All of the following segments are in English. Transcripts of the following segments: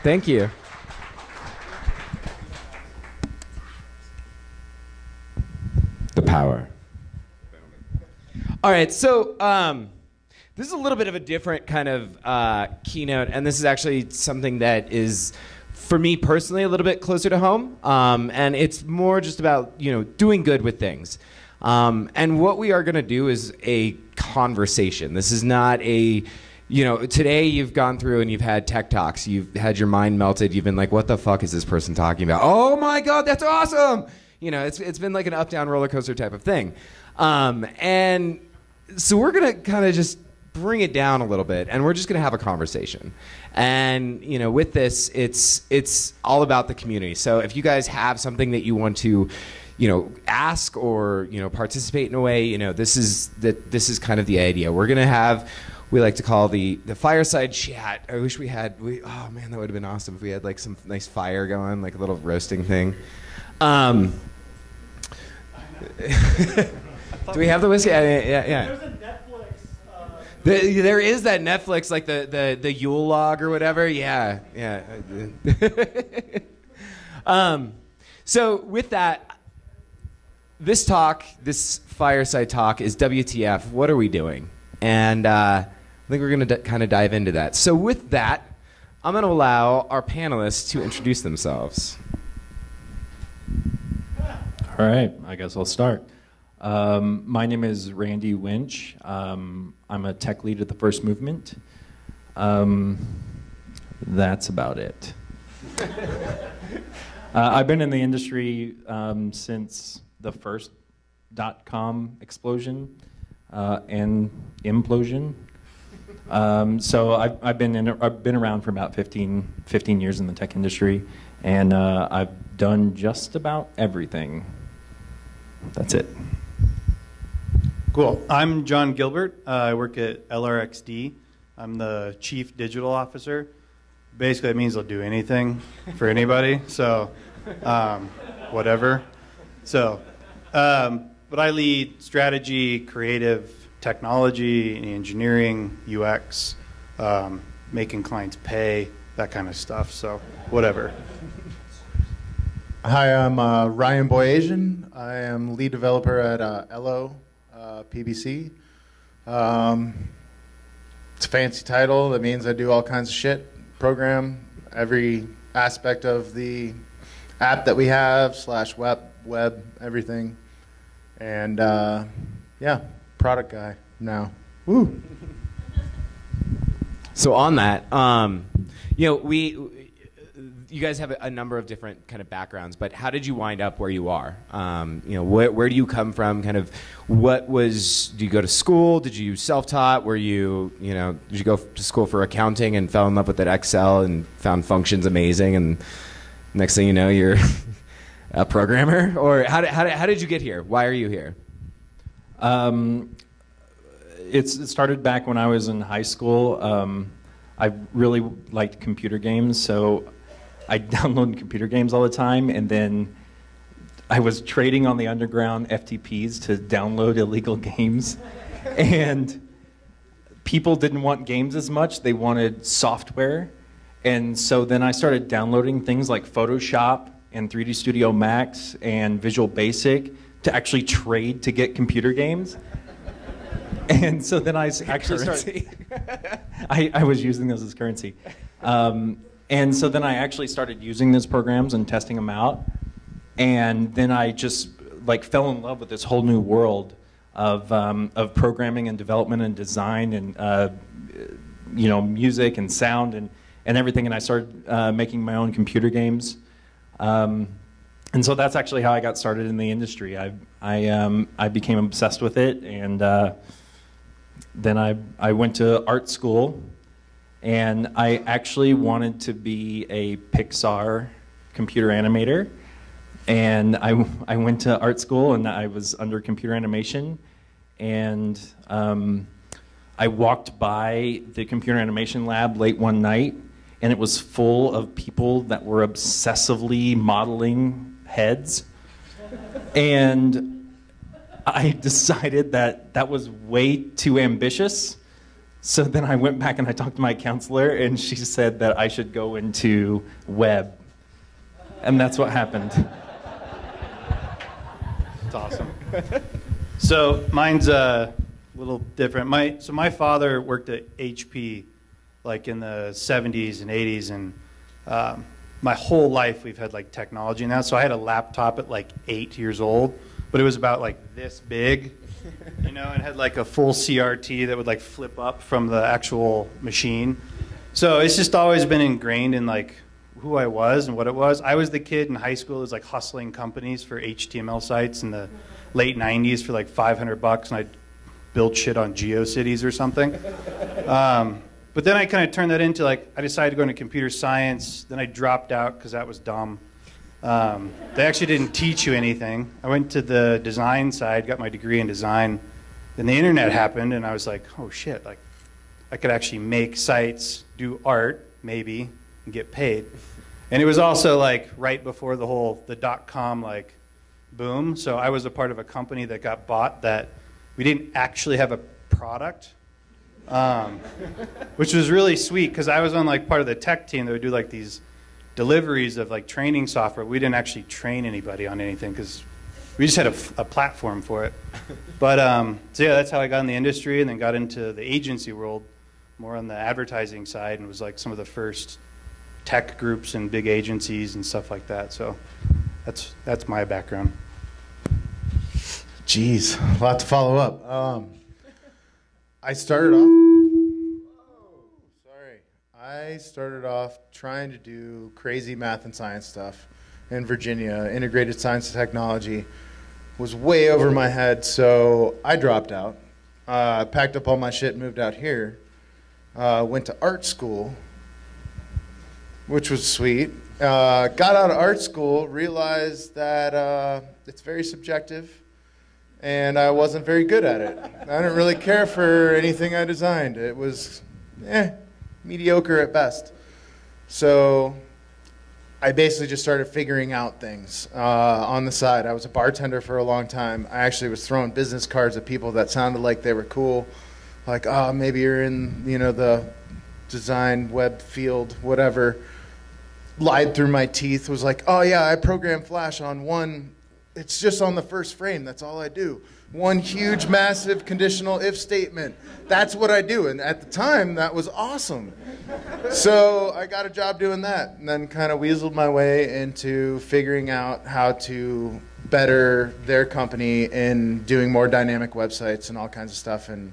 Thank you. The power. All right, so this is a little bit of a different kind of keynote, and this is actually something that is, for me personally, a little bit closer to home, and it's more just about doing good with things. And what we are going to do is a conversation. This is not a, today you've gone through and you've had tech talks, you've had your mind melted, you've been like, what the fuck is this person talking about? Oh my God, that's awesome! It's been like an up-down roller coaster type of thing. And so we're going to kind of just bring it down a little bit, and we're just going to have a conversation. And with this, it's all about the community. So if you guys have something that you want to ask or participate in a way, this is kind of the idea. We're going to have, we like to call the fireside chat. I wish we had, oh man, that would have been awesome if we had like some nice fire going, like a little roasting thing. Do we have the whiskey? Yeah. There's a Netflix. There is that Netflix, like the Yule log or whatever. Yeah. So with that, this fireside talk is WTF. What are we doing? And I think we're going to kind of dive into that. So with that, I'm going to allow our panelists to introduce themselves. All right, I guess I'll start. My name is Randy Winch. I'm a tech lead at the First Movement. That's about it. I've been in the industry since the first .com explosion and implosion. So I've been around for about 15 years in the tech industry, and I've done just about everything. That's it. Cool. I'm John Gilbert. I work at LRXD. I'm the Chief Digital Officer. Basically, it means I'll do anything for anybody, so whatever. So, but I lead strategy, creative, technology, engineering, UX, making clients pay, that kind of stuff, so whatever. Hi, I'm Ryan Boyajian. I am lead developer at LO PBC. It's a fancy title. That means I do all kinds of shit. Program every aspect of the app that we have, / web, everything. And yeah, product guy now. Woo! So on that, you guys have a number of different kind of backgrounds, but how did you wind up where you are? Where do you come from? Kind of, did you go to school? Did you self-taught? Did you go to school for accounting and fell in love with that Excel and found functions amazing, and next thing you know, you're a programmer? Or how did you get here? Why are you here? It started back when I was in high school. I really liked computer games, so I downloaded computer games all the time, and then I was trading on the underground FTPs to download illegal games. And people didn't want games as much, they wanted software. And so then I started downloading things like Photoshop and 3D Studio Max and Visual Basic to actually trade to get computer games. And so then I actually started, I was using those as currency. And so then I actually started using those programs and testing them out. And then I just fell in love with this whole new world of programming and development and design and music and sound and everything. And I started making my own computer games. And so that's actually how I got started in the industry. I became obsessed with it, and then I went to art school. And I actually wanted to be a Pixar computer animator. And I went to art school, and I was under computer animation. And I walked by the computer animation lab late one night, and it was full of people that were obsessively modeling heads. And I decided that was way too ambitious. So then I went back and I talked to my counselor, and she said that I should go into web. And that's what happened. It's awesome. So mine's a little different. My father worked at HP like in the 70s and 80s, and my whole life we've had like technology now. So I had a laptop at like 8 years old, but it was about like this big, you know, and had like a full CRT that would like flip up from the actual machine. So it's just always been ingrained in like who I was and what it was. I was the kid in high school who was like hustling companies for HTML sites in the late 90s for like $500, and I'd build shit on GeoCities or something. But then I kind of turned that into like, I decided to go into computer science. Then I dropped out because that was dumb. They actually didn't teach you anything. I went to the design side, got my degree in design. Then the internet happened, and I was like, oh shit, like I could actually make sites, do art, maybe, and get paid. And it was also like right before the .com like boom. So I was a part of a company that got bought that we didn't actually have a product. Which was really sweet because I was on like part of the tech team that would do like these deliveries of like training software. We didn't actually train anybody on anything because we just had a platform for it. But so yeah, that's how I got in the industry, and then got into the agency world, more on the advertising side, and was like some of the first tech groups and big agencies and stuff like that. So that's my background. Jeez, a lot to follow up. I started off trying to do crazy math and science stuff in Virginia. Integrated science and technology was way over my head, so I dropped out. Packed up all my shit, moved out here. Went to art school, which was sweet. Got out of art school, realized that it's very subjective, and I wasn't very good at it. I didn't really care for anything I designed. It was mediocre at best. So I basically just started figuring out things on the side. I was a bartender for a long time. I actually was throwing business cards at people that sounded like they were cool. Like, oh, maybe you're in, the design web field, whatever. Lied through my teeth, was like, oh yeah, I program Flash on one. It's just on the first frame. That's all I do. One huge, massive conditional if statement. That's what I do. And at the time, that was awesome. So I got a job doing that, and then kind of weaseled my way into figuring out how to better their company in doing more dynamic websites and all kinds of stuff. And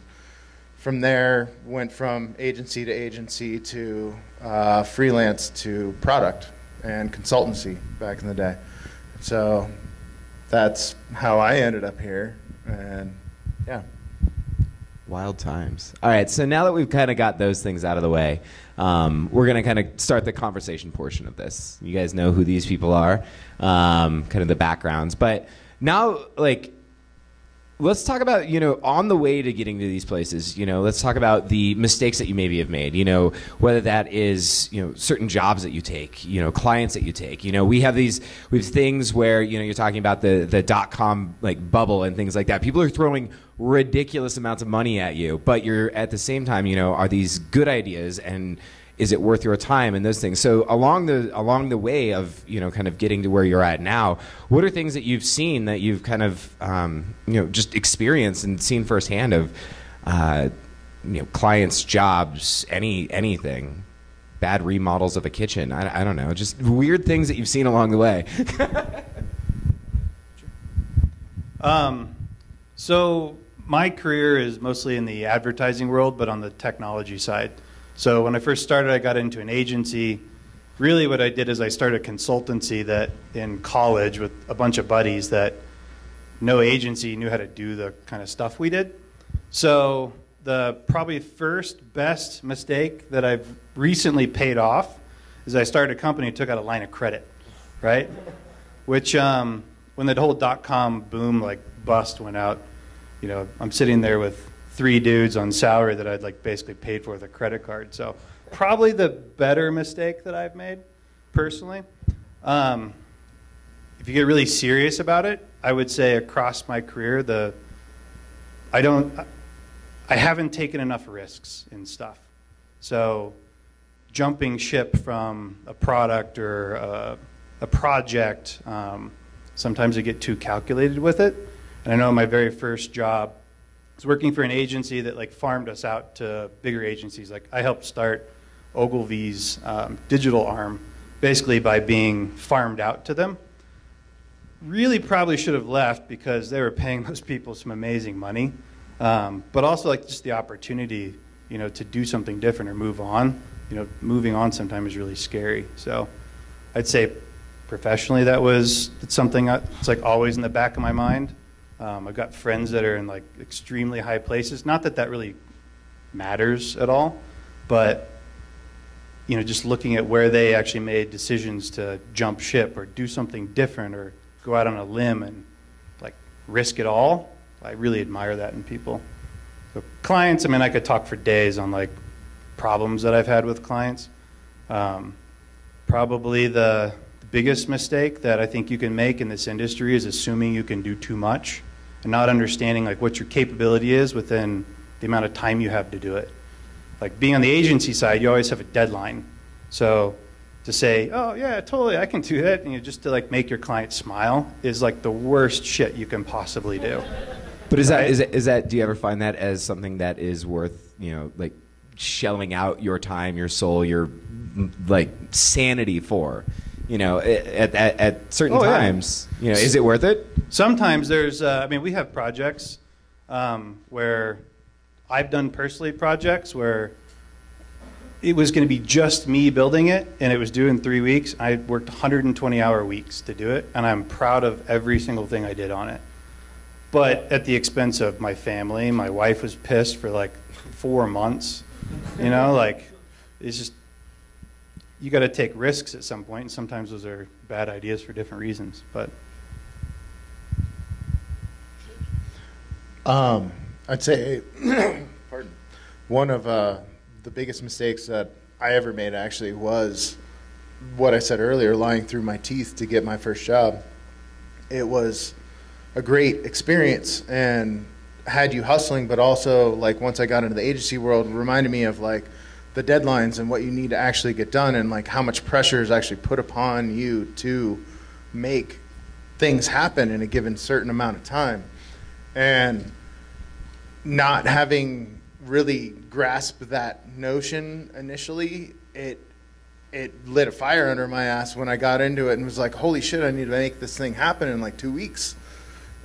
from there, went from agency to freelance to product and consultancy back in the day. So that's how I ended up here, and yeah. Wild times. All right, so now that we've kind of got those things out of the way, we're going to kind of start the conversation portion of this. You guys know who these people are, kind of the backgrounds. But now, let's talk about, on the way to getting to these places, let's talk about the mistakes that you maybe have made, whether that is, certain jobs that you take, clients that you take. We have things where, you're talking about the .com bubble and things like that. People are throwing ridiculous amounts of money at you, but you're at the same time, are these good ideas, and is it worth your time and those things? So along the way of, kind of getting to where you're at now, what are things that you've seen that you've kind of, just experienced and seen firsthand of, clients, jobs, anything, bad remodels of a kitchen? I don't know, just weird things that you've seen along the way. So my career is mostly in the advertising world, but on the technology side. So when I first started, I got into an agency. Really what I did is I started a consultancy that in college with a bunch of buddies that no agency knew how to do the kind of stuff we did. So the probably first best mistake that I've recently paid off is I started a company and took out a line of credit, right? Which when that whole .com boom bust went out, I'm sitting there with 3 dudes on salary that I'd basically paid for with a credit card. So probably the better mistake that I've made personally. If you get really serious about it, I would say across my career, I haven't taken enough risks in stuff. So jumping ship from a product or a project, sometimes I get too calculated with it. And I know my very first job I was working for an agency that like farmed us out to bigger agencies. Like I helped start Ogilvy's digital arm, basically by being farmed out to them. Really probably should have left because they were paying those people some amazing money. But also like just the opportunity, you know, to do something different or move on. You know, moving on sometimes is really scary. So I'd say professionally it's something that's like always in the back of my mind. I've got friends that are in like extremely high places. Not that that really matters at all, but you know, just looking at where they actually made decisions to jump ship or do something different or go out on a limb and like risk it all. I really admire that in people. So clients, I mean, I could talk for days on like problems that I've had with clients. Probably the biggest mistake that I think you can make in this industry is assuming you can do too much and not understanding like what your capability is within the amount of time you have to do it. Like being on the agency side, you always have a deadline. So to say, oh yeah, totally, I can do that, and just to like make your client smile is like the worst shit you can possibly do. But is that do you ever find that as something that is worth, you know, like shelling out your time, your soul, your like sanity for? You know, at certain times, you know, is it worth it? Sometimes there's, I mean, we have projects where I've done personally projects where it was going to be just me building it, and it was due in 3 weeks. I worked 120-hour weeks to do it, and I'm proud of every single thing I did on it. But at the expense of my family, my wife was pissed for like 4 months. You know, like it's just, you got to take risks at some point, and sometimes those are bad ideas for different reasons. But I'd say, pardon, one of the biggest mistakes that I ever made actually was what I said earlier, lying through my teeth to get my first job. It was a great experience and had you hustling, but also like once I got into the agency world, it reminded me of like the deadlines and what you need to actually get done and like how much pressure is actually put upon you to make things happen in a given certain amount of time. And not having really grasped that notion initially, it lit a fire under my ass when I got into it and was like, holy shit, I need to make this thing happen in like 2 weeks.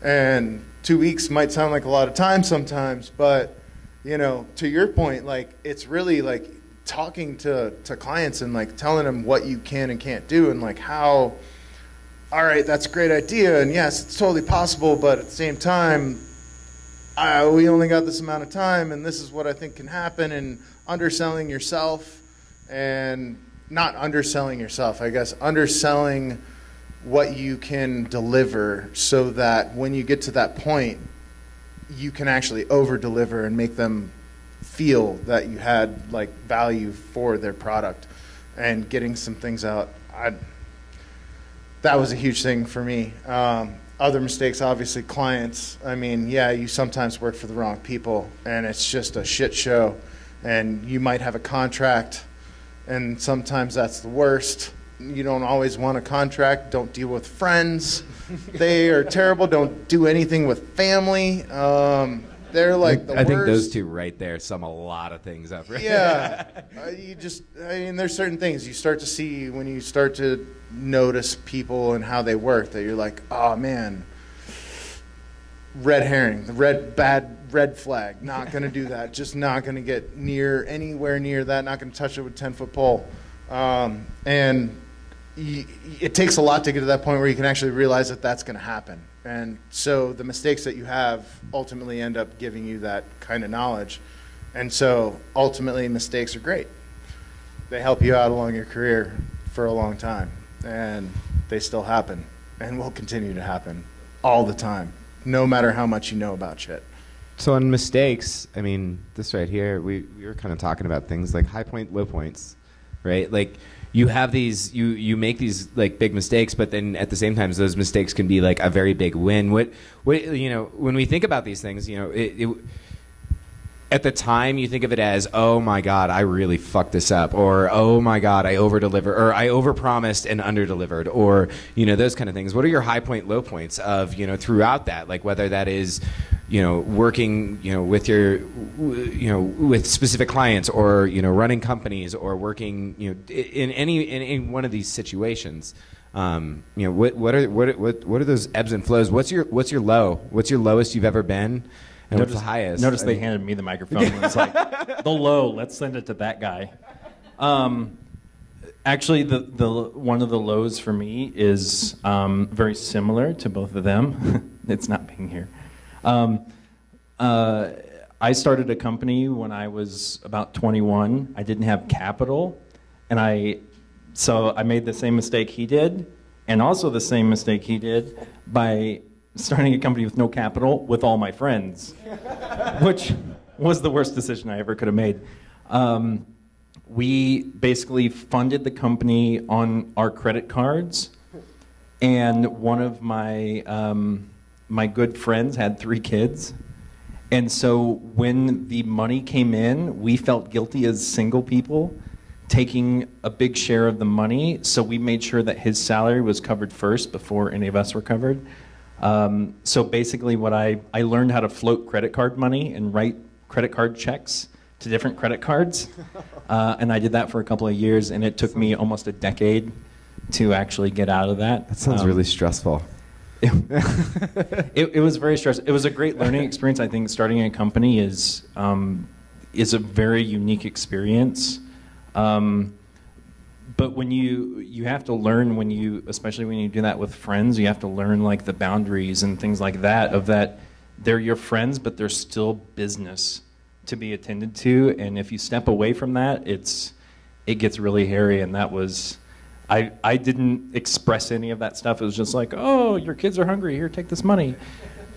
And 2 weeks might sound like a lot of time sometimes, but you know, to your point, like it's really like talking to clients and like telling them what you can and can't do and like how, all right, that's a great idea and yes, it's totally possible, but at the same time, we only got this amount of time and this is what I think can happen, and underselling yourself and not underselling yourself, I guess, underselling what you can deliver so that when you get to that point, you can actually over-deliver and make them feel that you had like value for their product and getting some things out. That was a huge thing for me. Other mistakes, obviously, clients. I mean, yeah, you sometimes work for the wrong people and it's just a shit show, and you might have a contract and sometimes that's the worst. You don't always want a contract. Don't deal with friends. They are terrible. Don't do anything with family. They're like the worst. I think those two right there sum a lot of things up. Right? Yeah. I mean, there's certain things you start to see when you start to notice people and how they work that you're like, oh man, red herring, the red flag, not going to do that. Just not going to get anywhere near that. Not going to touch it with a 10-foot pole. And it takes a lot to get to that point where you can actually realize that that's going to happen. And so the mistakes that you have ultimately end up giving you that kind of knowledge. And so ultimately mistakes are great. They help you out along your career for a long time. And they still happen and will continue to happen all the time, no matter how much you know about shit. So on mistakes, I mean, this right here, we were kind of talking about things like high point, low points, right? Like you have these, you make these like big mistakes, but then at the same time, those mistakes can be like a very big win. What you know, when we think about these things, you know, at the time you think of it as, oh my God, I really fucked this up, or oh my God, I over-delivered, or I overpromised and under-delivered, or those kind of things. What are your high point, low points of throughout that? Like whether that is working with your with specific clients, or running companies, or working in any one of these situations. What are those ebbs and flows? What's your low? What's your lowest you've ever been? And what's the highest? Notice they handed me the microphone. It's like, the low, let's send it to that guy. Actually, the one of the lows for me is very similar to both of them. It's not being here. I started a company when I was about 21. I didn't have capital, and so I made the same mistake he did, and also the same mistake he did by starting a company with no capital with all my friends, which was the worst decision I ever could have made. We basically funded the company on our credit cards, and one of my my good friends had 3 kids, and so when the money came in, we felt guilty as single people taking a big share of the money, so we made sure that his salary was covered first before any of us were covered. So basically what I learned how to float credit card money and write credit card checks to different credit cards. And I did that for a couple of years, and it took me almost a decade to actually get out of that. That sounds really stressful. It was very stressful. It was a great learning experience. I think starting a company is a very unique experience. But when you have to learn especially when you do that with friends, you have to learn like the boundaries and things like that, of that they're your friends, but they're still business to be attended to. And if you step away from that, it gets really hairy. And that was, I didn't express any of that stuff. It was just like, oh, your kids are hungry, here, take this money.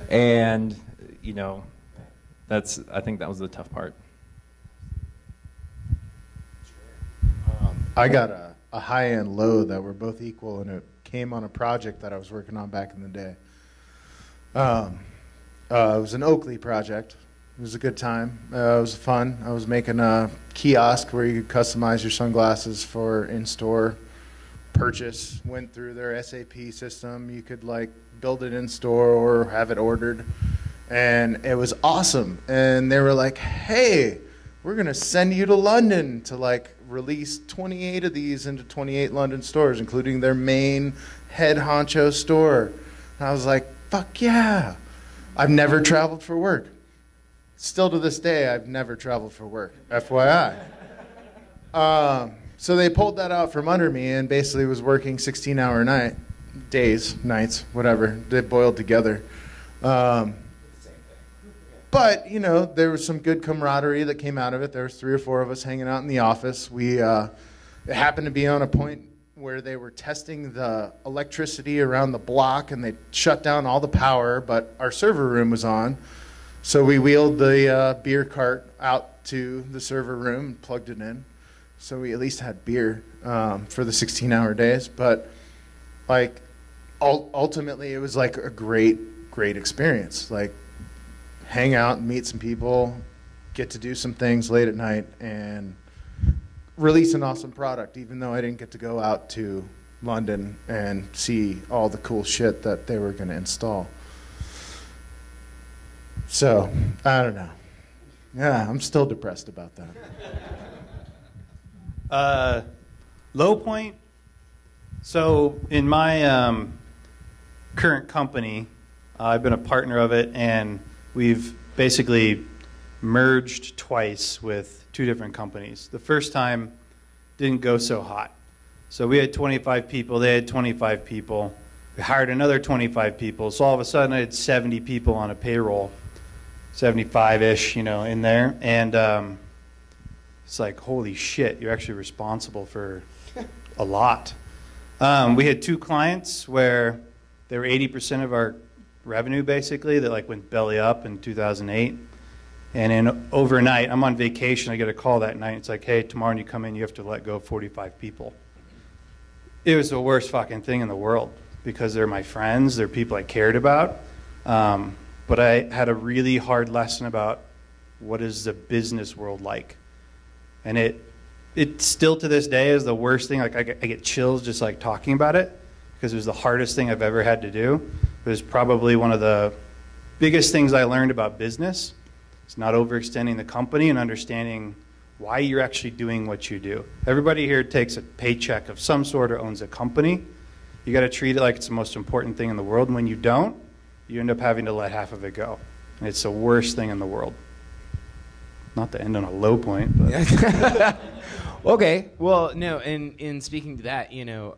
And, I think that was the tough part. I got a high and low that were both equal, and it came on a project that I was working on back in the day. It was an Oakley project. It was a good time. It was fun. I was making a kiosk where you could customize your sunglasses for in-store purchase. Went through their SAP system. You could build it in store or have it ordered, and it was awesome. And they were like, "Hey, we're gonna send you to London to release 28 of these into 28 London stores, including their main head honcho store." And I was like, fuck yeah. I've never traveled for work. Still to this day, I've never traveled for work, FYI. So they pulled that out from under me and basically was working 16-hour nights, whatever. They boiled together. But, there was some good camaraderie that came out of it. There was 3 or 4 of us hanging out in the office. It happened to be on a point where they were testing the electricity around the block, and they shut down all the power, but our server room was on. So we wheeled the beer cart out to the server room and plugged it in. So we at least had beer for the 16-hour days. But, ultimately, it was a great experience. Hang out and meet some people, get to do some things late at night, and release an awesome product, even though I didn't get to go out to London and see all the cool shit that they were going to install. So, I don't know. Yeah, I'm still depressed about that. Low point. So in my current company, I've been a partner of it, and we've basically merged twice with 2 different companies. The first time didn't go so hot. So we had 25 people, they had 25 people. We hired another 25 people. So all of a sudden I had 70 people on a payroll, 75-ish, in there. And it's like, holy shit, you're actually responsible for a lot. We had 2 clients where they were 80% of our revenue, basically, that went belly up in 2008. And then overnight, I'm on vacation, I get a call that night. It's like, hey, tomorrow when you come in, you have to let go of 45 people. It was the worst fucking thing in the world, because they're my friends, they're people I cared about. But I had a really hard lesson about what is the business world like? And it still to this day is the worst thing. Like I get chills just like talking about it, because it was the hardest thing I've ever had to do. It was probably one of the biggest things I learned about business. It's not overextending the company and understanding why you're actually doing what you do. Everybody here takes a paycheck of some sort or owns a company. You got to treat it like it's the most important thing in the world. And when you don't, you end up having to let half of it go. And it's the worst thing in the world. Not to end on a low point, but. Okay. Well, no, in speaking to that, you know,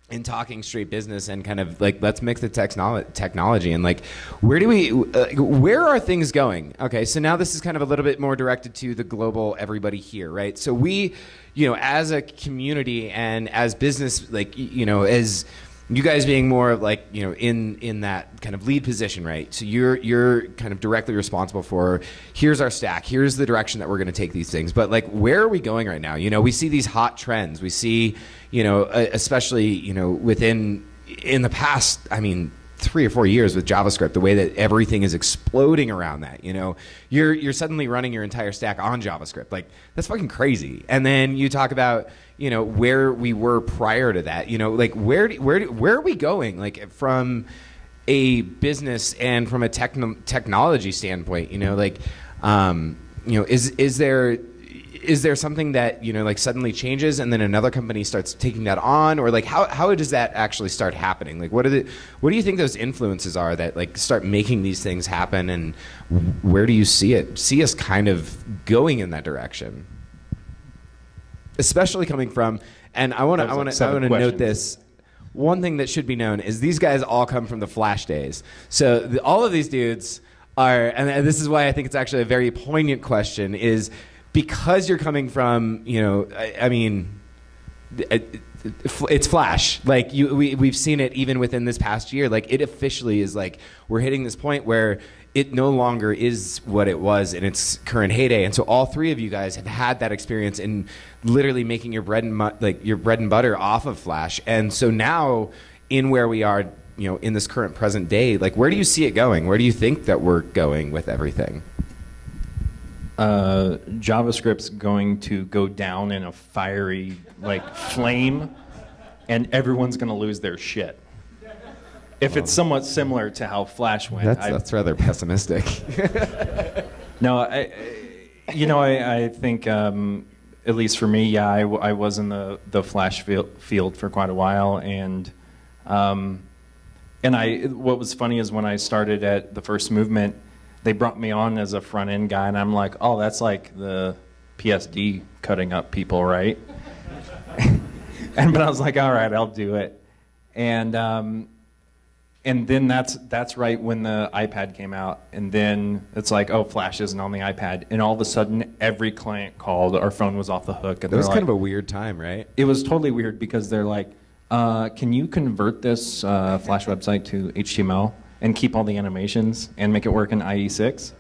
in talking straight business and kind of like, let's mix the technology and like, where are things going? Okay, so now this is kind of a little bit more directed to the global everybody here, right? So we, you know, as a community and as business, like, you know, as you guys being more like, you know, in that kind of lead position, right? So you're kind of directly responsible for, here's our stack, here's the direction that we're going to take these things. But like, where are we going right now? You know, we see these hot trends. We see, you know, especially, you know, in the past, I mean, 3 or 4 years with JavaScript, the way that everything is exploding around that, you know, you're suddenly running your entire stack on JavaScript. Like, that's fucking crazy. And then you talk about, you know, where we were prior to that, you know, like where are we going? Like from a business and from a technology standpoint, you know, like, you know, is there something that, you know, like suddenly changes and then another company starts taking that on, or like how does that actually start happening? Like what do you think those influences are that like start making these things happen, and where do you see us kind of going in that direction? Especially coming from, and I want to note this. One thing that should be known is these guys all come from the Flash days. So all of these dudes are, and this is why I think it's actually a very poignant question, is because you're coming from, you know, I mean, it's Flash. Like we've seen it even within this past year. Like it officially is like we're hitting this point where it no longer is what it was in its current heyday. And so all three of you guys have had that experience in literally making your bread and butter off of Flash. And so now in where we are, you know, in this current present day, like where do you see it going? Where do you think that we're going with everything? JavaScript's going to go down in a fiery like flame, and everyone's going to lose their shit. If it's somewhat similar to how Flash went. That's rather pessimistic. No, I think, at least for me, yeah, I was in the Flash field for quite a while, and what was funny is when I started at the first movement, they brought me on as a front end guy, and I'm like, oh, that's like the PSD cutting up people, right? But I was like, all right, I'll do it, and then that's right when the iPad came out, and then it's like, oh, Flash isn't on the iPad, and all of a sudden every client called, our phone was off the hook, and it was kind of a weird time, right? It was totally weird because they're like, can you convert this Flash website to HTML and keep all the animations and make it work in IE6?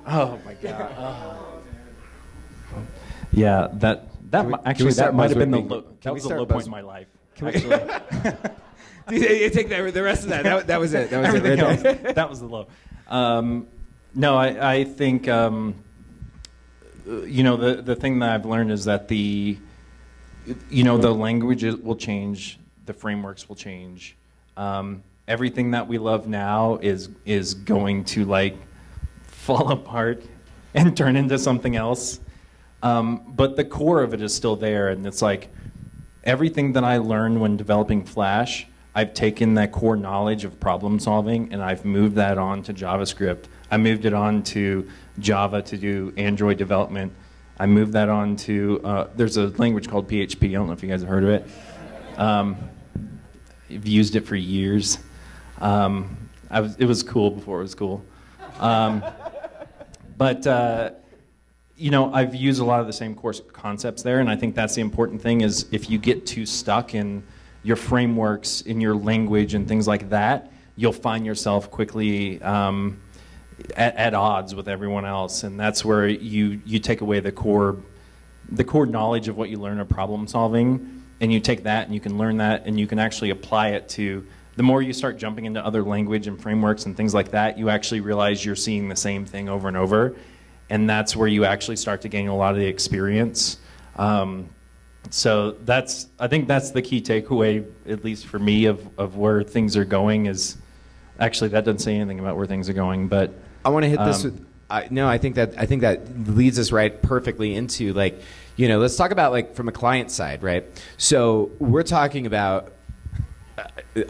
Oh my god. Oh. Yeah, that might have been the low point in my life. Actually. You take the rest of that. That was it. That was Everything it. Right else, that was the low. No, I think you know, the thing that I've learned is that the languages will change, the frameworks will change. Everything that we love now is going to like fall apart and turn into something else. But the core of it is still there, and it's like everything that I learned when developing Flash, I've taken that core knowledge of problem solving and I've moved that on to JavaScript. I moved it on to Java to do Android development. I moved that on to, there's a language called PHP. I don't know if you guys have heard of it. I've used it for years. It was cool before it was cool. You know, I've used a lot of the same core concepts there, and I think that's the important thing is if you get too stuck in your frameworks, in your language and things like that, you'll find yourself quickly at odds with everyone else, and that's where you take away the core knowledge of what you learn of problem solving, and you take that and you can learn that and you can actually apply it to the more you start jumping into other language and frameworks and things like that, you actually realize you're seeing the same thing over and over. And that's where you actually start to gain a lot of the experience. So I think that's the key takeaway, at least for me, of where things are going. Is actually, that doesn't say anything about where things are going, but I want to hit this with I think that leads us right perfectly into, like, you know, let's talk about, like, from a client side, right? So we're talking about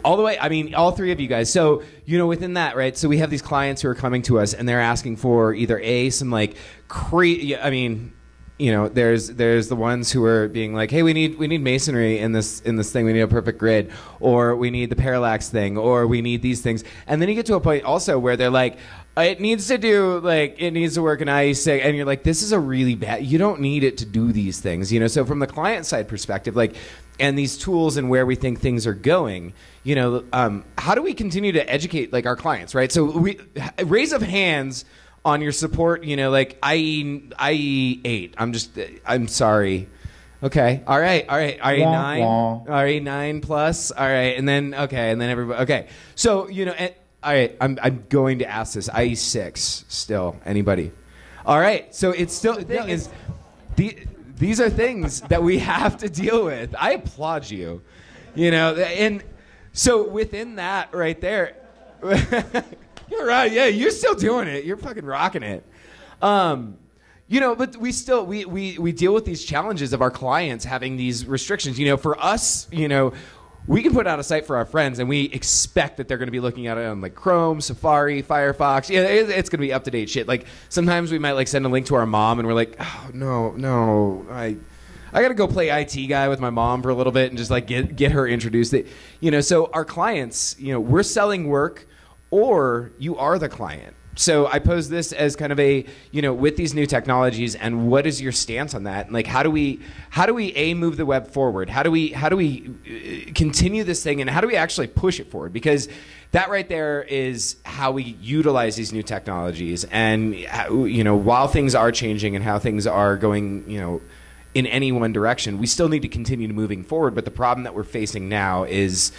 all the way, I mean, all three of you guys. So, you know, within that, right? So we have these clients who are coming to us and they're asking for either some like I mean, you know, there's the ones who are being like, hey, we need masonry in this thing. We need a perfect grid, or we need the parallax thing, or we need these things. And then you get to a point also where they're like, it needs to work in IE6, and you're like, this is a really bad. You don't need it to do these things, you know. So from the client side perspective, like, and these tools and where we think things are going, you know, how do we continue to educate, like, our clients, right? So raise of hands on your support, you know, like IE8. I'm sorry. Okay. All right. IE9. IE9 plus. All right. And then everybody. Okay. So, you know, all right. I'm going to ask this. IE6 still. Anybody? All right. So it's still the thing is, these are things that we have to deal with. I applaud you. You know, and so within that right there. You're right. Yeah, you're still doing it. You're fucking rocking it. You know, but we still we deal with these challenges of our clients having these restrictions. You know, for us, you know, we can put out a site for our friends, and we expect that they're going to be looking at it on like Chrome, Safari, Firefox. Yeah, it's going to be up to date shit. Like sometimes we might like send a link to our mom, and we're like, oh no, I got to go play IT guy with my mom for a little bit and just like get her introduced. You know, so our clients, you know, we're selling work, or you are the client. So I pose this as kind of a, you know, with these new technologies, and what is your stance on that? And like, how do we move the web forward? How do we continue this thing, and how do we actually push it forward? Because that right there is how we utilize these new technologies. And, you know, while things are changing and how things are going, you know, in any one direction, we still need to continue moving forward. But the problem that we're facing now is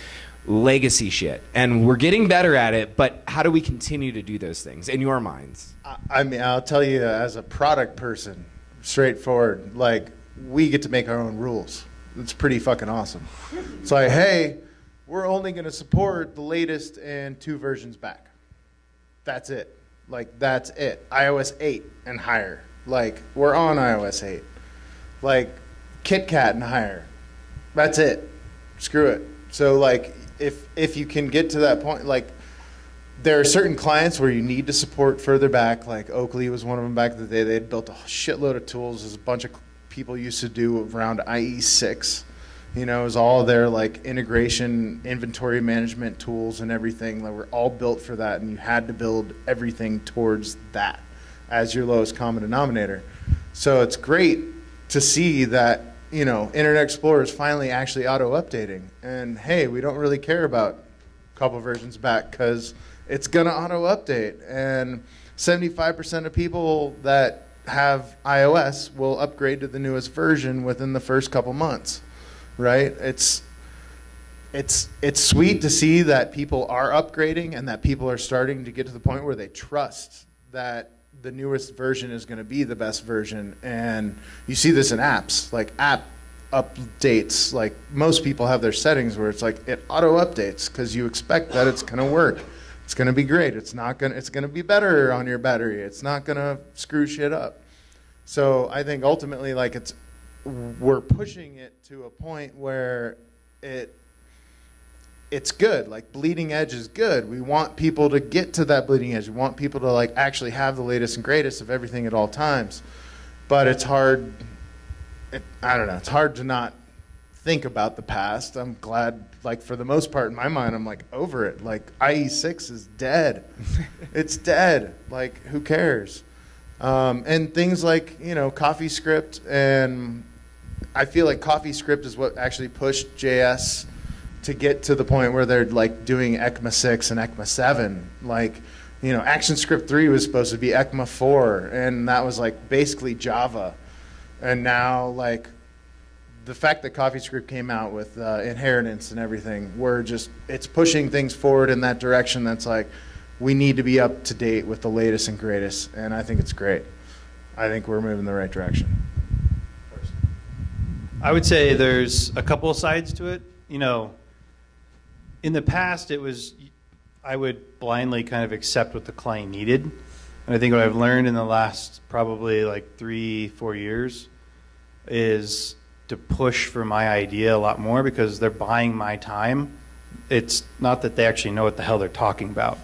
legacy shit, and we're getting better at it, but how do we continue to do those things in your minds? I mean, I'll tell you, as a product person, straightforward, like, we get to make our own rules. It's pretty fucking awesome. It's like, hey, we're only going to support the latest and 2 versions back. That's it. Like, that's it. iOS 8 and higher. Like, we're on iOS 8. Like, KitKat and higher. That's it. Screw it. So, like, if you can get to that point, like, there are certain clients where you need to support further back. Like Oakley was one of them back in the day. They had built a shitload of tools, as a bunch of people used to do around IE6. You know, it was all their like integration, inventory management tools and everything that were all built for that, and you had to build everything towards that as your lowest common denominator. So it's great to see that, you know, Internet Explorer is finally actually auto-updating. And hey, we don't really care about a couple versions back because it's going to auto-update. And 75% of people that have iOS will upgrade to the newest version within the first couple months, right? It's sweet to see that people are upgrading and that people are starting to get to the point where they trust that the newest version is going to be the best version. And you see this in apps, like app updates. Like most people have their settings where it's like it auto updates because you expect that it's going to work. It's going to be great. It's going to be better on your battery. It's not going to screw shit up. So I think ultimately, like, we're pushing it to a point where it's good. Like, bleeding edge is good. We want people to get to that bleeding edge. We want people to like actually have the latest and greatest of everything at all times. But it's hard. I don't know. It's hard to not think about the past. I'm glad, like, for the most part in my mind, I'm like over it. Like, IE6 is dead. It's dead. Like, who cares? And things like, you know, CoffeeScript, and I feel like CoffeeScript is what actually pushed JS to get to the point where they're like doing ECMA 6 and ECMA 7. Like, you know, ActionScript 3 was supposed to be ECMA 4, and that was like basically Java. And now, like, the fact that CoffeeScript came out with inheritance and everything, it's pushing things forward in that direction. That's like, we need to be up to date with the latest and greatest, and I think it's great. I think we're moving in the right direction. I would say there's a couple of sides to it. You know, in the past, I would blindly kind of accept what the client needed. And I think what I've learned in the last probably like 3-4 years is to push for my idea a lot more, because they're buying my time. It's not that they actually know what the hell they're talking about.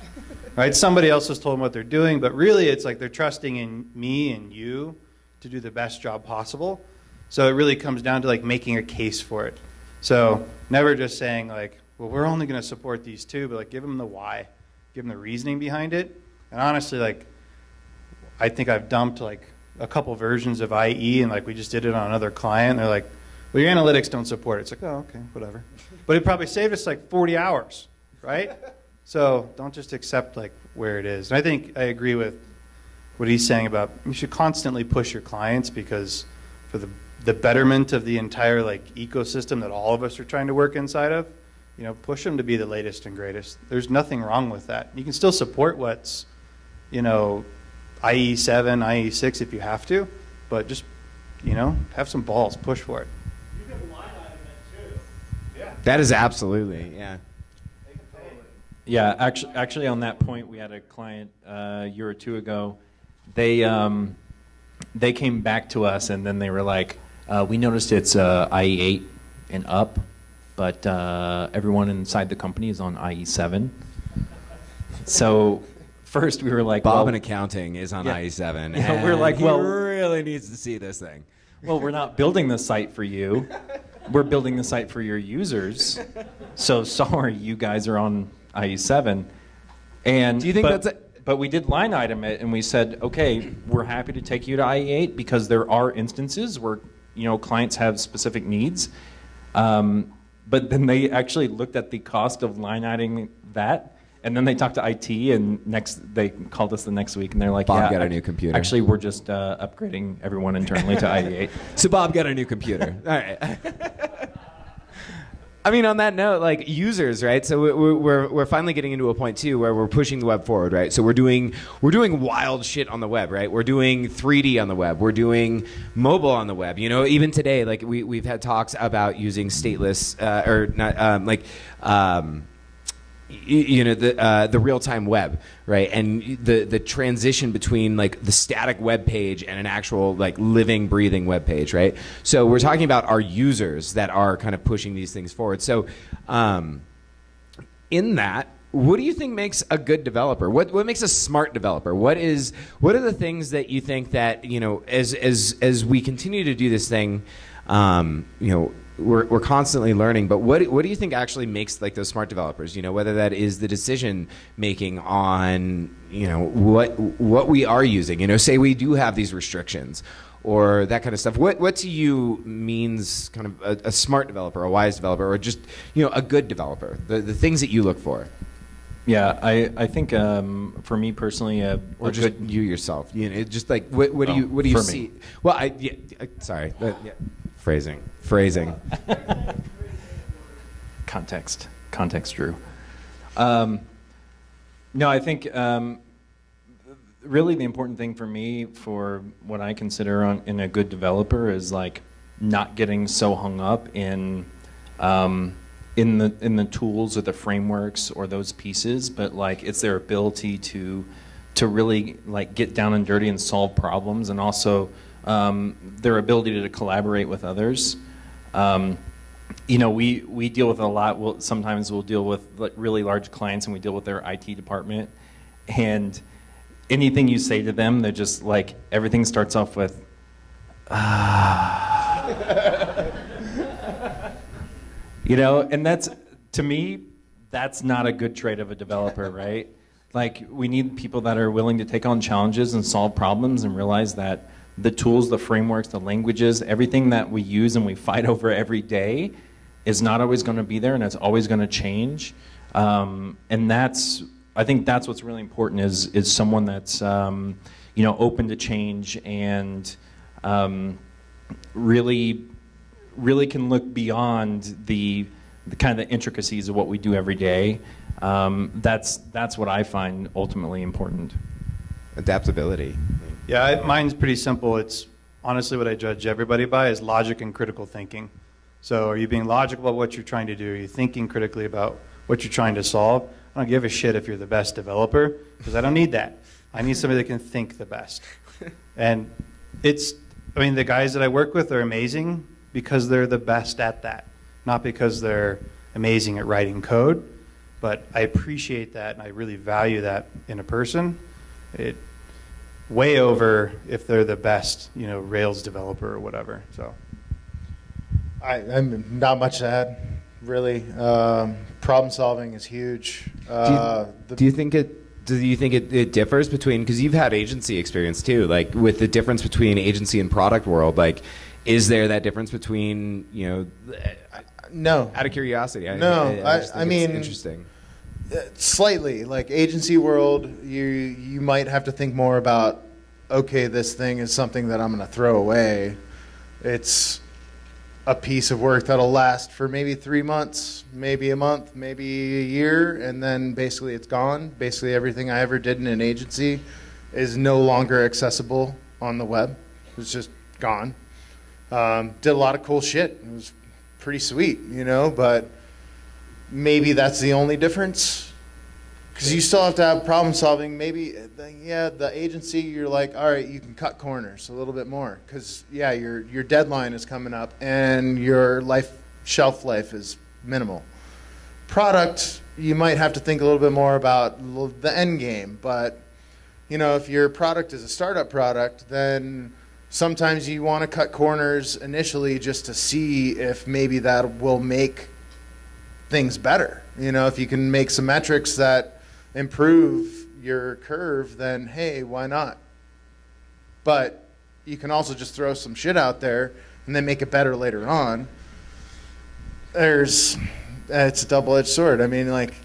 Right? Somebody else has told them what they're doing, but really it's like they're trusting in me and you to do the best job possible. So it really comes down to like making a case for it. So never just saying like, well, we're only going to support these two, but like give them the why, give them the reasoning behind it. And honestly, like, I think I've dumped like a couple versions of IE, and like we just did it on another client. They're like, well, your analytics don't support it. It's like, oh, okay, whatever. But it probably saved us like 40 hours, right? So don't just accept like where it is. And I think I agree with what he's saying about you should constantly push your clients, because for the betterment of the entire like ecosystem that all of us are trying to work inside of, you know, push them to be the latest and greatest. There's nothing wrong with that. You can still support what's, you know, IE7, IE6 if you have to, but just, you know, have some balls, push for it. You can line item it too. Yeah. That is absolutely, yeah. Yeah, actually on that point, we had a client a year or two ago. They came back to us, and then they were like, we noticed it's IE8 and up, but everyone inside the company is on IE7. So first we were like, Bob well, in accounting is on yeah. IE7. Yeah, and we're like, he well, really needs to see this thing. well, we're not building the site for you. We're building the site for your users. So sorry, you guys are on IE7. And Do you think that's a but we did line item it, and we said, okay, we're happy to take you to IE8 because there are instances where, you know, clients have specific needs. But then they actually looked at the cost of line iteming that, and then they talked to IT, and they called us the next week, and they're like, Bob yeah, got a new computer. Actually, we're just upgrading everyone internally to IE8. So Bob got a new computer. All right. I mean, on that note, like users, right? So we're finally getting into a point too where we're pushing the web forward, right? So we're doing wild shit on the web, right? We're doing 3D on the web. We're doing mobile on the web. You know, even today, like we've had talks about using stateless or not, you know, the real-time web, right? And the transition between like the static web page and an actual like living, breathing web page, right? So we're talking about our users that are kind of pushing these things forward. So in that, what do you think makes a good developer? What makes a smart developer? What are the things that you think that, you know, as we continue to do this thing, you know, we're constantly learning, but what do you think actually makes like those smart developers? You know, whether that is the decision making on, you know, what we are using. You know, say we do have these restrictions or that kind of stuff. What to you means kind of a smart developer, a wise developer, or just, you know, a good developer? The things that you look for. Yeah, I think for me personally, or just good, you yourself. You know, just like what do you see? Me. Well, sorry, yeah. Phrasing. Context, Drew. No, I think really the important thing for me, for what I consider in a good developer, is like not getting so hung up in the tools or the frameworks or those pieces, but like it's their ability to really like get down and dirty and solve problems, and also their ability to collaborate with others. You know, we deal with a lot. Sometimes we'll deal with like really large clients, and we deal with their IT department. And anything you say to them, they're just like, everything starts off with, you know, and that's, to me, that's not a good trait of a developer, right? Like, we need people that are willing to take on challenges and solve problems and realize that the tools, the frameworks, the languages, everything that we use and we fight over every day is not always going to be there, and it's always going to change. And I think that's what's really important is someone that's you know, open to change and really really can look beyond the kind of the intricacies of what we do every day. That's what I find ultimately important. Adaptability. Yeah, mine's pretty simple. It's honestly what I judge everybody by is logic and critical thinking. So are you being logical about what you're trying to do? Are you thinking critically about what you're trying to solve? I don't give a shit if you're the best developer, because I don't need that. I need somebody that can think the best. And the guys that I work with are amazing because they're the best at that, not because they're amazing at writing code. But I appreciate that, and I really value that in a person. It way over if they're the best, Rails developer or whatever. So, I'm not much to add, really. Problem solving is huge. Do you think it differs between, because you've had agency experience too, like with the difference between agency and product world, like is there that difference between, no. Out of curiosity. I mean, it's interesting. Slightly, like agency world, you might have to think more about, okay, this thing is something that I'm going to throw away. It's a piece of work that'll last for maybe 3 months, maybe a month, maybe a year, and then basically it's gone. Basically everything I ever did in an agency is no longer accessible on the web. It's just gone. Did a lot of cool shit. It was pretty sweet, but maybe that's the only difference. Because you still have to have problem solving. Maybe, the agency, you're like, all right, you can cut corners a little bit more. Because, your deadline is coming up and your shelf life is minimal. Product, you might have to think a little bit more about the end game. But, if your product is a startup product, then sometimes you want to cut corners initially just to see if maybe that will make things better. If you can make some metrics that improve your curve, then hey, why not? But you can also just throw some shit out there and then make it better later on. It's a double-edged sword.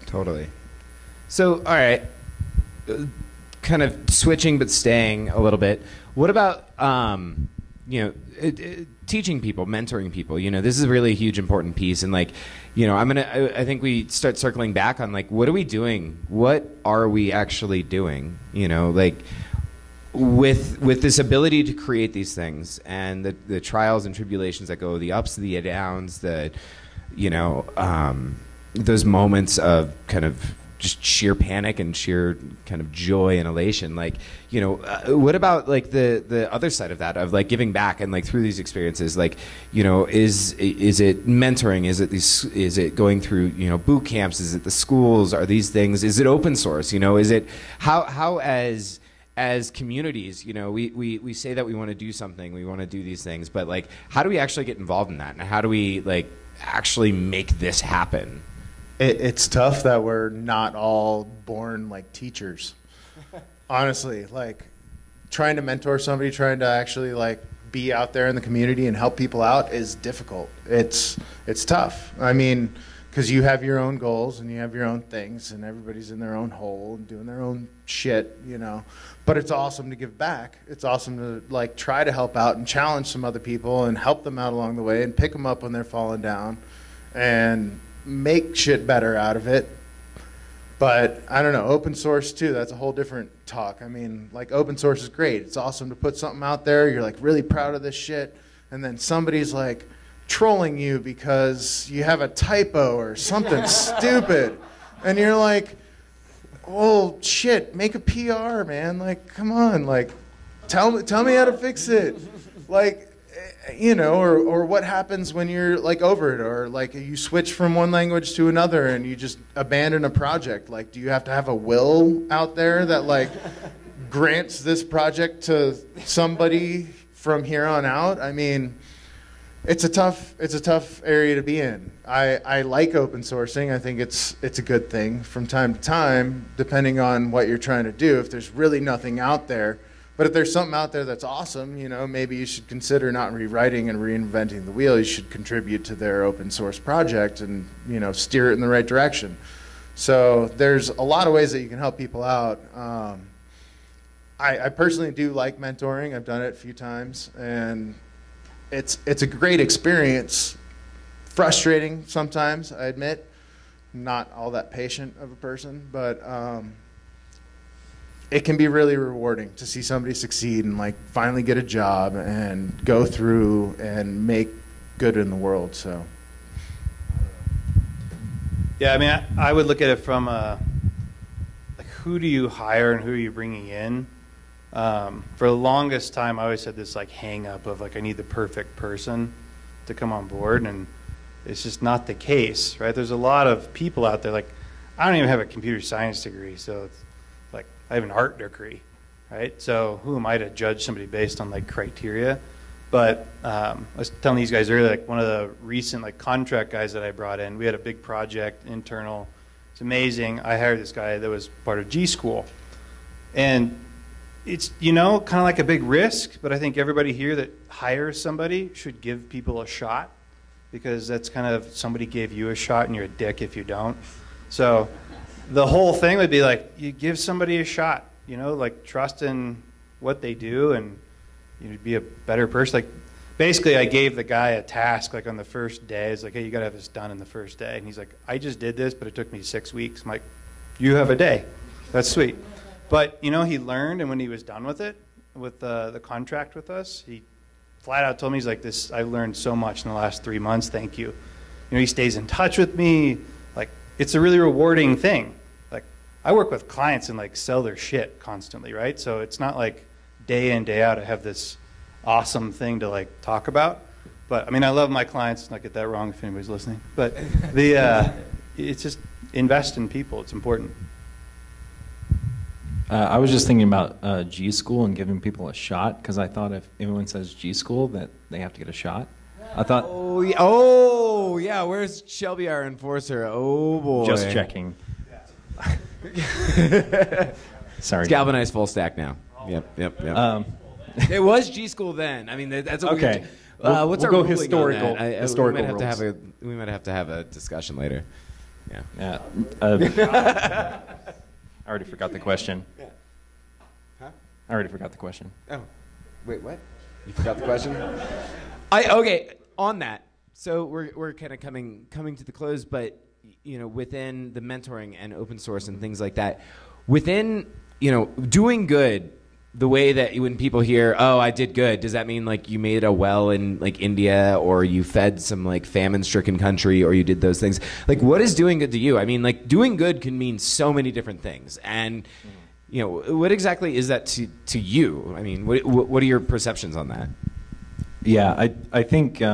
Totally. So, all right, kind of switching but staying a little bit. What about teaching people, mentoring people? This is really a huge important piece, and I think we start circling back on what are we doing? What are we actually doing? With this ability to create these things and the trials and tribulations that go, the ups, the downs, those moments of kind of just sheer panic and sheer kind of joy and elation. What about the other side of that, of giving back and through these experiences, is it mentoring? Is it going through boot camps? Is it the schools? Are these things? Is it open source? Is it how as communities, we say that we want to do something, we want to do these things, but how do we actually get involved in that, and how do we actually make this happen? It's tough that we're not all born like teachers. Honestly, trying to mentor somebody, trying to actually be out there in the community and help people out is difficult. It's tough. Because you have your own goals and you have your own things, and everybody's in their own hole and doing their own shit, But it's awesome to give back. It's awesome to try to help out and challenge some other people and help them out along the way and pick them up when they're falling down and make shit better out of it. But I don't know, open source too, that's a whole different talk. Open source is great. It's awesome to put something out there, you're really proud of this shit, and then somebody's trolling you because you have a typo or something stupid. And you're well, shit, make a PR, man. Come on, tell me how to fix it. Or what happens when you're over it, or you switch from one language to another and you just abandon a project. Do you have to have a will out there that grants this project to somebody from here on out? It's a tough area to be in. I like open sourcing. I think it's a good thing from time to time, depending on what you're trying to do. If there's really nothing out there. But if there's something out there that's awesome, maybe you should consider not rewriting and reinventing the wheel. You should contribute to their open source project and, steer it in the right direction. So there's a lot of ways that you can help people out. I personally do like mentoring. I've done it a few times. And it's a great experience. Frustrating sometimes, I admit. Not all that patient of a person, but it can be really rewarding to see somebody succeed and like finally get a job and go through and make good in the world. So yeah, I mean, I would look at it from like, who do you hire and who are you bringing in? For the longest time, I always had this like hang up of like, I need the perfect person to come on board, and it's just not the case, right? There's a lot of people out there, like, I don't even have a computer science degree, so it's like, I have an art degree, right? So who am I to judge somebody based on like criteria? But I was telling these guys earlier, like one of the recent like contract guys that I brought in, we had a big project, internal, it's amazing. I hired this guy that was part of G School. And it's, you know, kind of like a big risk, but I think everybody here that hires somebody should give people a shot, because that's kind of, somebody gave you a shot and you're a dick if you don't. So the whole thing would be like, you give somebody a shot, you know, like trust in what they do, and you'd be a better person. Like basically I gave the guy a task like on the first day. It's like, hey, you got to have this done in the first day. And he's like, I just did this, but it took me 6 weeks. I'm like, you have a day. That's sweet. But, you know, he learned, and when he was done with it, with the contract with us, he flat out told me, he's like, this, I learned so much in the last 3 months, thank you. You know, he stays in touch with me. Like, it's a really rewarding thing. Like, I work with clients and like sell their shit constantly, right? So it's not like day in, day out I have this awesome thing to like talk about. But I mean, I love my clients, let's not get that wrong if anybody's listening. But it's just invest in people, it's important. I was just thinking about G School and giving people a shot, because I thought if anyone says G School that they have to get a shot. I thought. Oh yeah. Where's Shelby, our enforcer? Oh boy. Just checking. Sorry. It's galvanized full stack now. Yep. It was G School then. I mean, that's a okay. What's our go ruling historical? on that? Historical we might have rules. we might have to have a discussion later. Yeah. I already forgot the question. Yeah. Huh? I already forgot the question. Oh, wait, what? You forgot the question? Okay, on that. So we're kind of coming to the close, but you know, within the mentoring and open source and things like that, within, you know, doing good, the way that when people hear, oh, I did good, does that mean like you made a well in like India, or you fed some like famine-stricken country, or you did those things? Like, what is doing good to you? I mean, like, doing good can mean so many different things. And, you know, what exactly is that to you? I mean, what are your perceptions on that? Yeah, I think, you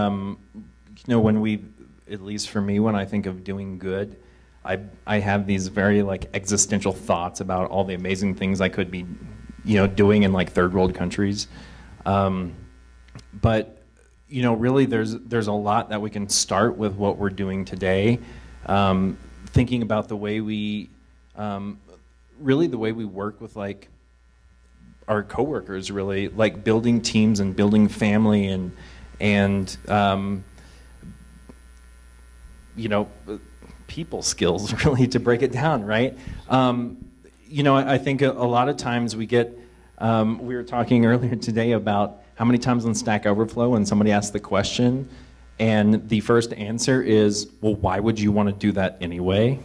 know, when we, at least for me, when I think of doing good, I have these very like existential thoughts about all the amazing things I could be, you know, doing in like third world countries. But, you know, really there's a lot that we can start with what we're doing today. Thinking about the way we, really the way we work with like our coworkers, really like building teams and building family and you know, people skills, really, to break it down, right? You know, I think a lot of times we get, we were talking earlier today about how many times on Stack Overflow when somebody asks the question and the first answer is, well, why would you want to do that anyway?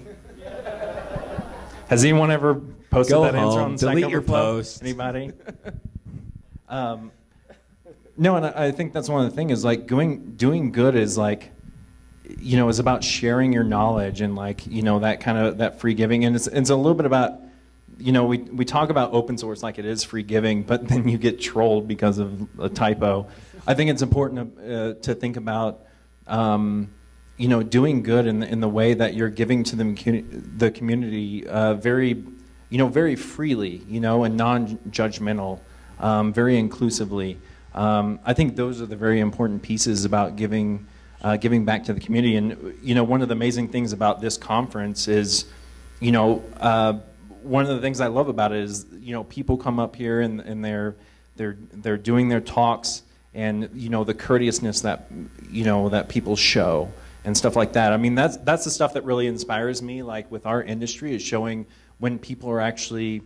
Has anyone ever posted Go that home, answer on Stack delete your Overflow? post. Anybody? No, and I think that's one of the things is like doing good is like, you know, is about sharing your knowledge and like, you know, that kind of, that free giving. And it's a little bit about, you know, we talk about open source like it is free giving, but then you get trolled because of a typo. I think it's important to think about, you know, doing good in the way that you're giving to the community very, you know, very freely, you know, and non-judgmental, very inclusively. I think those are the very important pieces about giving back to the community. And, you know, one of the amazing things about this conference is, you know, one of the things I love about it is, you know, people come up here and they're doing their talks, and, you know, the courteousness that, you know, that people show and stuff like that. I mean, that's the stuff that really inspires me, like with our industry, is showing when people are actually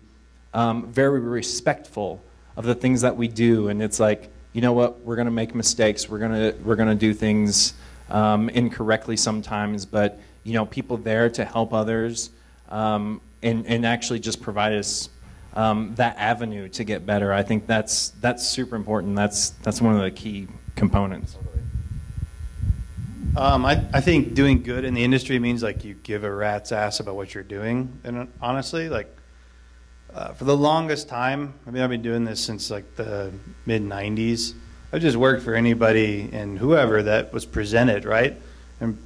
very respectful of the things that we do. And it's like, you know what, we're going to make mistakes, we're going to do things incorrectly sometimes, but people there to help others and actually just provide us that avenue to get better. I think that's super important. That's one of the key components. I think doing good in the industry means like you give a rat's ass about what you're doing. And honestly, like for the longest time, I mean, I've been doing this since like the mid '90s. I've just worked for anybody and whoever that was presented, right? And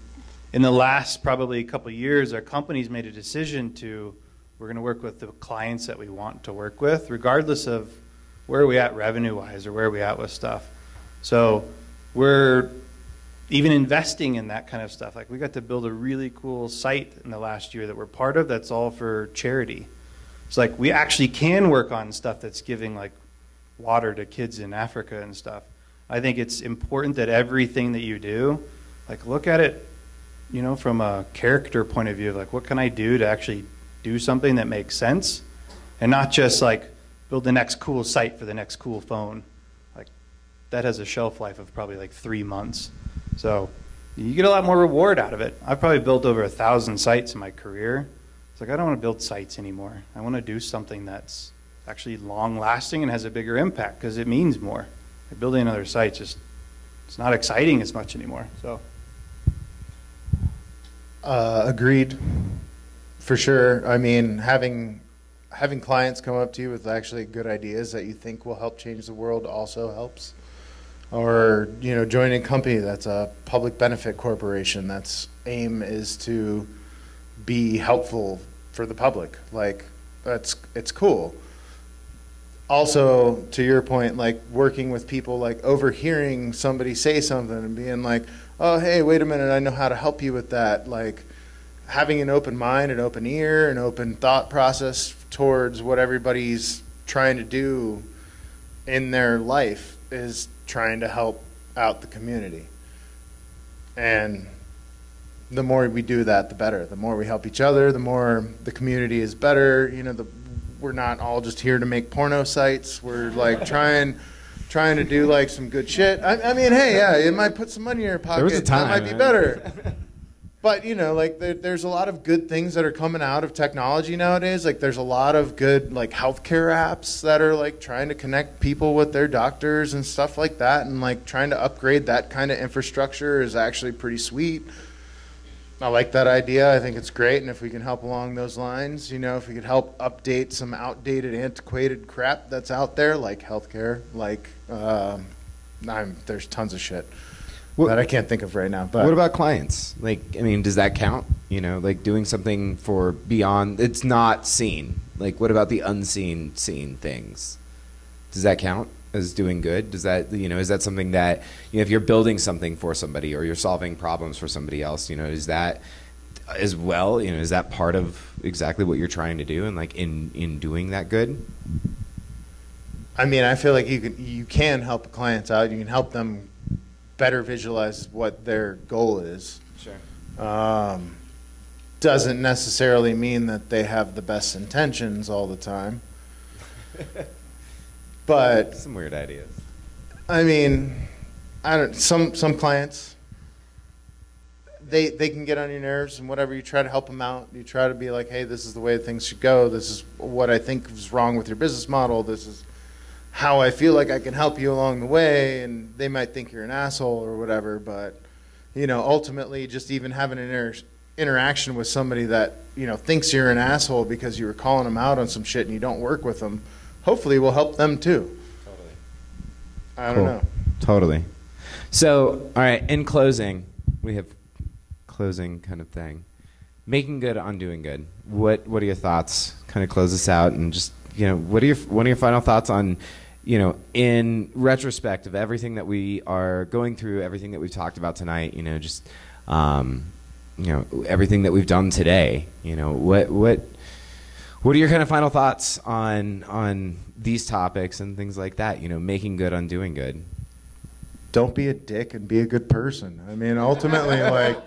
in the last probably couple of years, our company's made a decision to we're going to work with the clients that we want to work with, regardless of where are we at revenue-wise or where are we at with stuff. So we're even investing in that kind of stuff. Like we got to build a really cool site in the last year that we're part of that's all for charity. It's like we actually can work on stuff that's giving like water to kids in Africa and stuff. I think it's important that everything that you do, like look at it, from a character point of view, like what can I do to actually do something that makes sense and not just like build the next cool site for the next cool phone. Like that has a shelf life of probably like 3 months. So you get a lot more reward out of it. I've probably built over 1,000 sites in my career. It's like I don't want to build sites anymore. I want to do something that's actually long lasting and has a bigger impact because it means more. Like building another site it's not exciting as much anymore. So agreed, for sure. I mean, having clients come up to you with actually good ideas that you think will help change the world also helps. Or joining a company that's a public benefit corporation that's aim is to be helpful for the public. Like it's cool. Also, to your point, like working with people, like overhearing somebody say something and being like, oh, hey, wait a minute, I know how to help you with that. Like having an open mind, an open ear, an open thought process towards what everybody's trying to do in their life is trying to help out the community. And the more we do that, the better. The more we help each other, the more the community is better. We're not all just here to make porno sites. We're like trying to do like some good shit. I mean, hey, yeah, it might put some money in your pocket. There was a time, that might be better. But like there's a lot of good things that are coming out of technology nowadays. Like there's a lot of good like healthcare apps that are like trying to connect people with their doctors and stuff like that, and like trying to upgrade that kind of infrastructure is actually pretty sweet. I like that idea. I think it's great, and if we can help along those lines, if we could help update some outdated, antiquated crap that's out there, like healthcare, like there's tons of shit that I can't think of right now. But what about clients? Like, I mean, does that count? Like doing something for beyond, it's not seen. Like, what about the unseen seen things? Does that count as doing good? Does that, is that something that, if you're building something for somebody or you're solving problems for somebody else, is that as well, is that part of exactly what you're trying to do and like in doing that good? I mean, I feel like you can help clients out. You can help them better visualize what their goal is. Sure. Doesn't necessarily mean that they have the best intentions all the time. But some weird ideas. I mean, some clients they can get on your nerves, and whatever you try to help them out, you try to be like, hey, this is the way things should go. This is what I think is wrong with your business model. This is how I feel like I can help you along the way, and they might think you're an asshole or whatever, but ultimately just even having an interaction with somebody that thinks you're an asshole because you were calling them out on some shit and you don't work with them, hopefully will help them too. Totally. I don't know. Totally. So, all right, in closing, we have closing kind of thing. Making good on doing good. What are your thoughts? Kind of close this out, and just what are your final thoughts on in retrospect of everything that we are going through, everything that we've talked about tonight, just everything that we've done today, what are your kind of final thoughts on these topics and things like that, making good on doing good? Don't be a dick and be a good person. I mean, ultimately, like,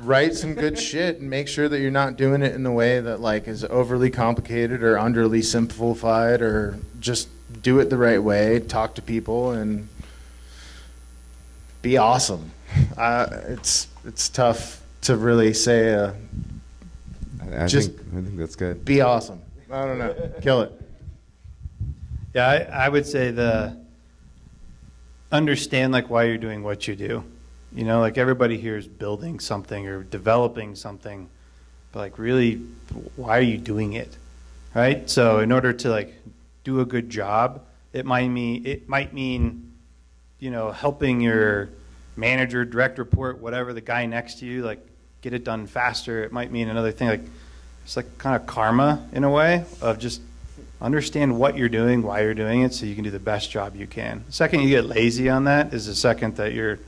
write some good shit and make sure that you're not doing it in a way that like is overly complicated or underly simplified, or just do it the right way, talk to people, and be awesome. It's tough to really say. I Just think that's good. be awesome. I don't know. Kill it. Yeah, I would say understand like why you're doing what you do. You know, like everybody here is building something or developing something, but like really, why are you doing it, right? So in order to like do a good job, it might mean, you know, helping your manager, direct report, whatever, the guy next to you, like get it done faster. It might mean another thing, like it's like kind of karma in a way of just understand what you're doing, why you're doing it, so you can do the best job you can. The second you get lazy on that is the second that you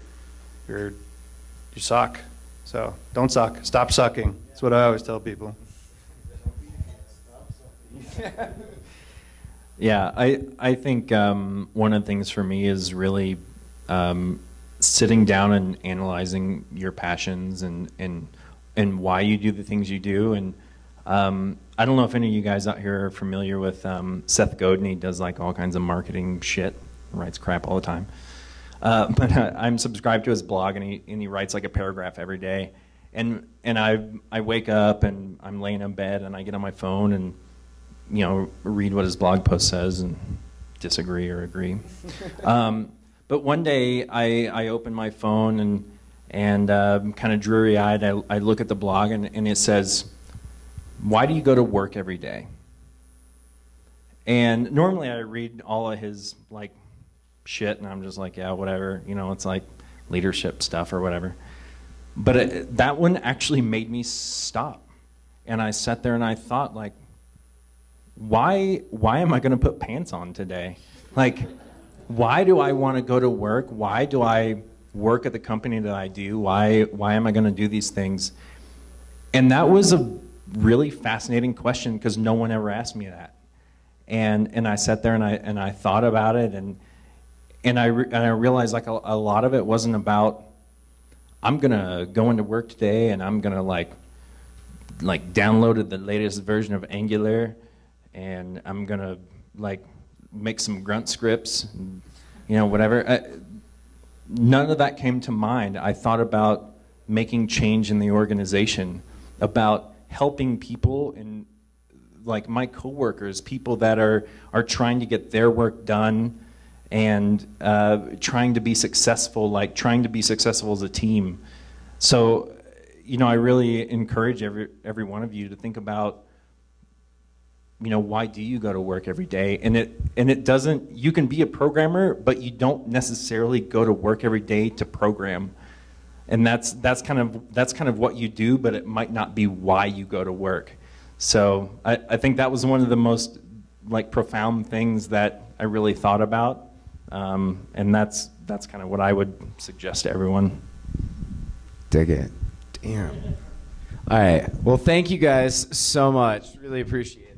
suck. So don't suck. Stop sucking. That's what I always tell people. Yeah, I think one of the things for me is really sitting down and analyzing your passions and why you do the things you do. And I don't know if any of you guys out here are familiar with Seth Godin. He does like all kinds of marketing shit, writes crap all the time. But I'm subscribed to his blog, and he writes like a paragraph every day. And I wake up and I'm laying in bed and I get on my phone and, you know, read what his blog post says and disagree or agree. But one day I open my phone and kind of dreary-eyed, I look at the blog and it says, "Why do you go to work every day?" And normally I read all of his like shit and I'm just like, yeah, whatever, you know, it's like leadership stuff or whatever. But that one actually made me stop. And I sat there and I thought, like, why am I going to put pants on today? Like, why do I want to go to work? Why do I work at the company that I do? Why am I going to do these things? And that was a really fascinating question because no one ever asked me that. And I sat there and I thought about it and I realized like a lot of it wasn't about I'm gonna go into work today and I'm gonna like download the latest version of Angular and I'm gonna like make some grunt scripts, and, you know, whatever. None of that came to mind. I thought about making change in the organization, about helping people and like my coworkers, people that are trying to get their work done and trying to be successful, like trying to be successful as a team. So, you know, I really encourage every one of you to think about, you know, why do you go to work every day? And it doesn't, you can be a programmer, but you don't necessarily go to work every day to program. And that's kind of what you do, but it might not be why you go to work. So I think that was one of the most like profound things that I really thought about. And that's kind of what I would suggest to everyone. Dig it. Damn. All right. Well, thank you guys so much. Really appreciate it.